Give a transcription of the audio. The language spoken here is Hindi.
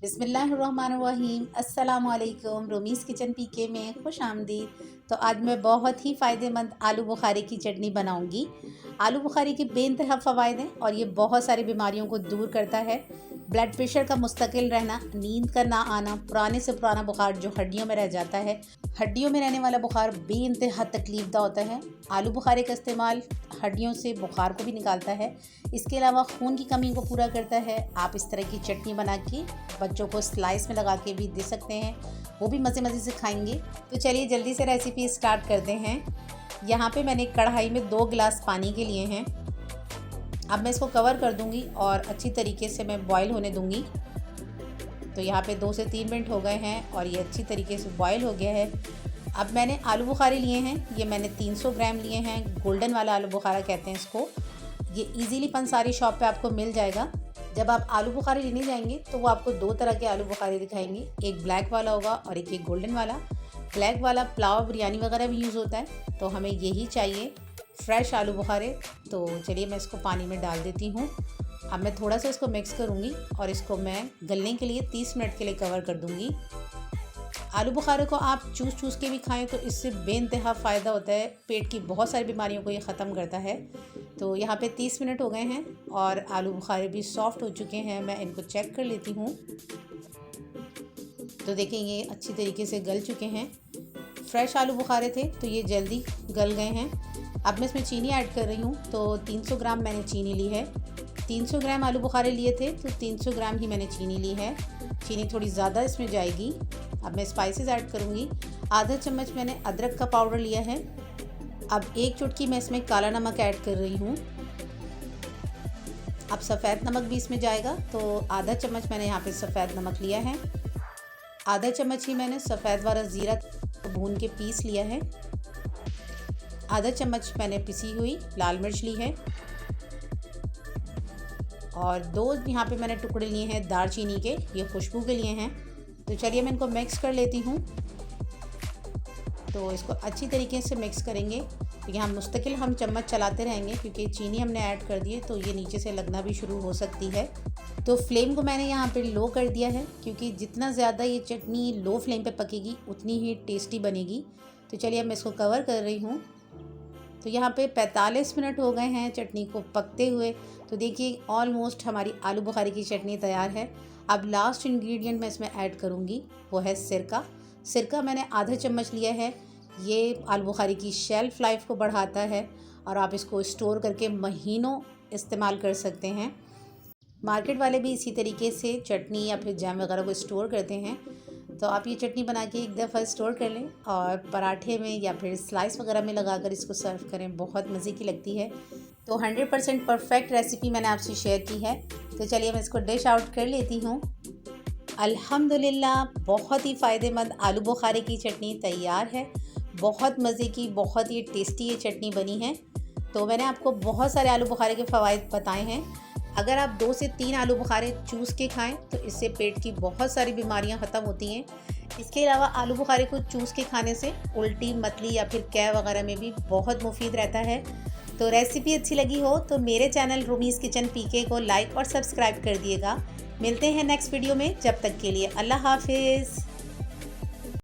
बिस्मिल्लाहिर्रहमानिर्रहीम। अस्सलामुअलैकुम। रूमीज़ किचन पीके में खुश आमदीद। तो आज मैं बहुत ही फ़ायदेमंद आलू बुखारे की चटनी बनाऊंगी। आलू बुखारे के बेइंतहा फ़वाइद हैं और ये बहुत सारी बीमारियों को दूर करता है। ब्लड प्रेशर का मुस्तकिल रहना, नींद का ना आना, पुराने से पुराना बुखार जो हड्डियों में रह जाता है, हड्डियों में रहने वाला बुखार बेइंतहा तकलीफ़दा होता है। आलू बुखारे का इस्तेमाल हड्डियों से बुखार को भी निकालता है। इसके अलावा खून की कमी को पूरा करता है। आप इस तरह की चटनी बना के बच्चों को स्लाइस में लगा के भी दे सकते हैं, वो भी मज़े मज़े से खाएंगे। तो चलिए जल्दी से रेसिपी स्टार्ट करते हैं। यहाँ पे मैंने कढ़ाई में 2 गिलास पानी के लिए हैं। अब मैं इसको कवर कर दूंगी और अच्छी तरीके से मैं बॉईल होने दूंगी। तो यहाँ पे 2 से 3 मिनट हो गए हैं और ये अच्छी तरीके से बॉईल हो गया है। अब मैंने आलू बुखारे लिए हैं, ये मैंने 300 ग्राम लिए हैं। गोल्डन वाला आलू बुखारा कहते हैं इसको। ये इजीली पंसारी शॉप पे आपको मिल जाएगा। जब आप आलू बुखारे लेने जाएंगे तो वो आपको 2 तरह के आलू बुखारे दिखाएंगे, एक ब्लैक वाला होगा और एक ये गोल्डन वाला। ब्लैक वाला पुलाव बिरयानी वगैरह भी यूज़ होता है, तो हमें यही चाहिए फ्रेश आलू बुखारे। तो चलिए मैं इसको पानी में डाल देती हूँ। अब मैं थोड़ा सा इसको मिक्स करूँगी और इसको मैं गलने के लिए 30 मिनट के लिए कवर कर दूँगी। आलू बुखारे को आप चूस के भी खाएं तो इससे बेइंतहा फ़ायदा होता है। पेट की बहुत सारी बीमारियों को ये ख़त्म करता है। तो यहाँ पे 30 मिनट हो गए हैं और आलू बुखारे भी सॉफ़्ट हो चुके हैं। मैं इनको चेक कर लेती हूँ। तो देखें ये अच्छी तरीके से गल चुके हैं। फ्रेश आलू बुखारे थे तो ये जल्दी गल गए हैं। अब मैं इसमें चीनी ऐड कर रही हूँ। तो 300 ग्राम मैंने चीनी ली है। 300 ग्राम आलू बुखारे लिए थे तो 300 ग्राम ही मैंने चीनी ली है। चीनी थोड़ी ज़्यादा इसमें जाएगी। अब मैं स्पाइसेस ऐड करूँगी। आधा चम्मच मैंने अदरक का पाउडर लिया है। अब 1 चुटकी मैं इसमें काला नमक ऐड कर रही हूँ। अब सफ़ेद नमक भी इसमें जाएगा, तो आधा चम्मच मैंने यहाँ पे सफ़ेद नमक लिया है। आधा चम्मच ही मैंने सफ़ेद वाला ज़ीरा भून के पीस लिया है। आधा चम्मच मैंने पिसी हुई लाल मिर्च ली है और 2 यहाँ पे मैंने टुकड़े लिए हैं दालचीनी के, ये खुशबू के लिए हैं। तो चलिए मैं इनको मिक्स कर लेती हूँ। तो इसको अच्छी तरीके से मिक्स करेंगे। तो यहाँ मुस्तकिल हम चम्मच चलाते रहेंगे क्योंकि चीनी हमने ऐड कर दी है तो ये नीचे से लगना भी शुरू हो सकती है। तो फ्लेम को मैंने यहाँ पे लो कर दिया है क्योंकि जितना ज़्यादा ये चटनी लो फ्लेम पे पकेगी उतनी ही टेस्टी बनेगी। तो चलिए मैं इसको कवर कर रही हूँ। तो यहाँ पे 45 मिनट हो गए हैं चटनी को पकते हुए। तो देखिए ऑलमोस्ट हमारी आलू बुखारे की चटनी तैयार है। अब लास्ट इंग्रेडिएंट मैं इसमें ऐड करूँगी, वो है सिरका। सिरका मैंने आधा चम्मच लिया है। ये आलू बुखारे की शेल्फ़ लाइफ को बढ़ाता है और आप इसको स्टोर करके महीनों इस्तेमाल कर सकते हैं। मार्केट वाले भी इसी तरीके से चटनी या फिर जैम वगैरह को स्टोर करते हैं। तो आप ये चटनी बना के एक दफ़ा स्टोर कर लें और पराठे में या फिर स्लाइस वगैरह में लगाकर इसको सर्व करें, बहुत मज़े की लगती है। तो 100% परफेक्ट रेसिपी मैंने आपसे शेयर की है। तो चलिए मैं इसको डिश आउट कर लेती हूँ। अल्हम्दुलिल्लाह बहुत ही फ़ायदेमंद आलू बुखारे की चटनी तैयार है। बहुत मज़े की, बहुत ही टेस्टी ये चटनी बनी है। तो मैंने आपको बहुत सारे आलू बुखारे के फ़वाइद बताए हैं। अगर आप 2 से 3 आलू बुखारे चूस के खाएं तो इससे पेट की बहुत सारी बीमारियां ख़त्म होती हैं। इसके अलावा आलू बुखारे को चूस के खाने से उल्टी, मतली या फिर कै वगैरह में भी बहुत मुफीद रहता है। तो रेसिपी अच्छी लगी हो तो मेरे चैनल रूमीज़ किचन पीके को लाइक और सब्सक्राइब कर दिएगा। मिलते हैं नेक्स्ट वीडियो में, जब तक के लिए अल्लाह हाफिज़।